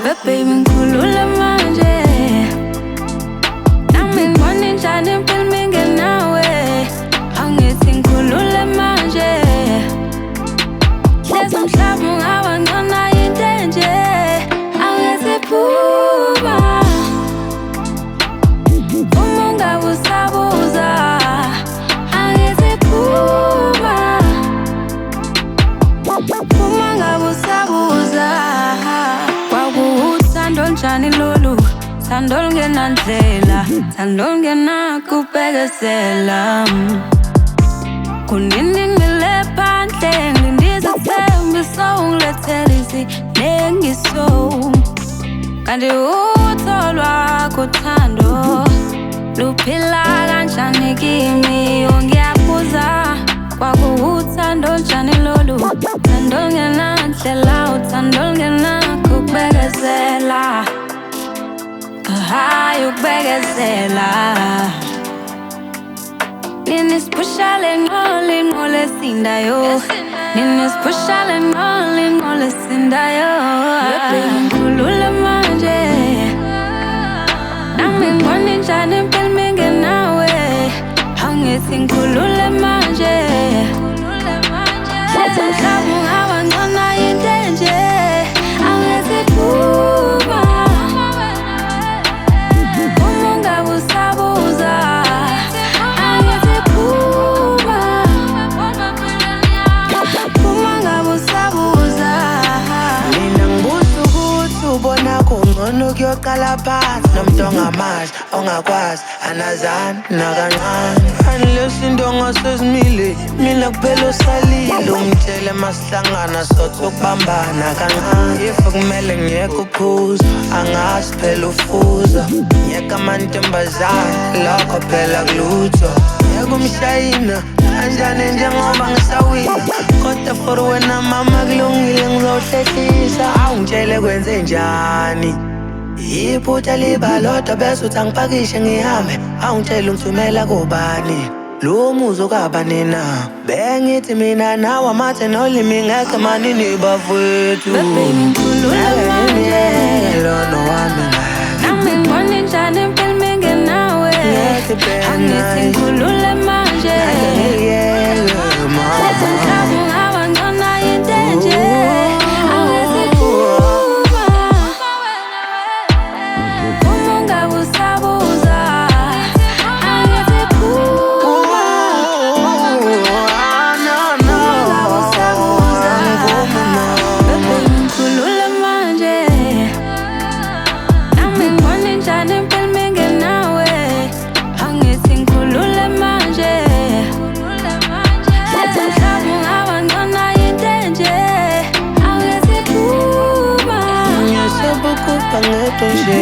Baby ngikhulula manje nami ngibona injani impilo mingenawe angithi ngikhulule manje hlezi umhlaba ungaba ngcona yinto enje angithi phuma uma ungabe usabuza angithi phuma uma ngabe usabuza kwakuwuthando njani lolu thando lungenandlela thando lungenakubekezela kunini ngile phandle ngilindisa ithembiso ungilethela izinengiso kanti utholwa kuthando luphila kanjani kimi ngiyabuza kwakuwuthando njani lolu thando lungenandlela uthando lungenakubekezela hayi ukubekezela Ninispushale ngole ngole sindayo Ninispushale ngole ngole sindayo Baby ngikhulule manje nami ngibona injani impilo mingenawe angithi ngikhulule manje hlezi umhlaba ungaba ngcona yinto enje angithi phuma uma ungabe usabuza angithi phuma uma ungabe usabuza mina ngibuza ukuthi ubona kungcono kuyoqala phansi nomuntu ongamazi ongakwazi anazani nakancane unless into ngasezimile mina kuphela usalile umtshele masihlangana sothi ukubambana kancane if kumele ngiyeke ukuphuza angazi phela ufuza ngiyeka amantombazane lokho phela kulutho ngiyeka umshayina kanjani njengoba ngisawina kodwa for wena mama kulungile ngizohlehlisa awungitshele kwenze njani iphutha liba lodwa bese uthi angipakishe ngihambe awungitshela ungithumela kubani lo muzo kabani na bengithi mina nawe amathe nolimi ngeke manini bafowethu Baby ngikhulule manje lona wami nami ngibona injani impilo mingenawe angithi ngikhulule manje hlezi umhlaba ungaba ngcona yinto enje angithi phuma uma ungabe usabuza angithi phuma Baby ngikhulule manje nami ngibona injani impilo mingenawe angithi ngikhulule manje hlezi umhlaba ungaba ngcona yinto enje angithi phuma ngiyasabukupa ngedwa nje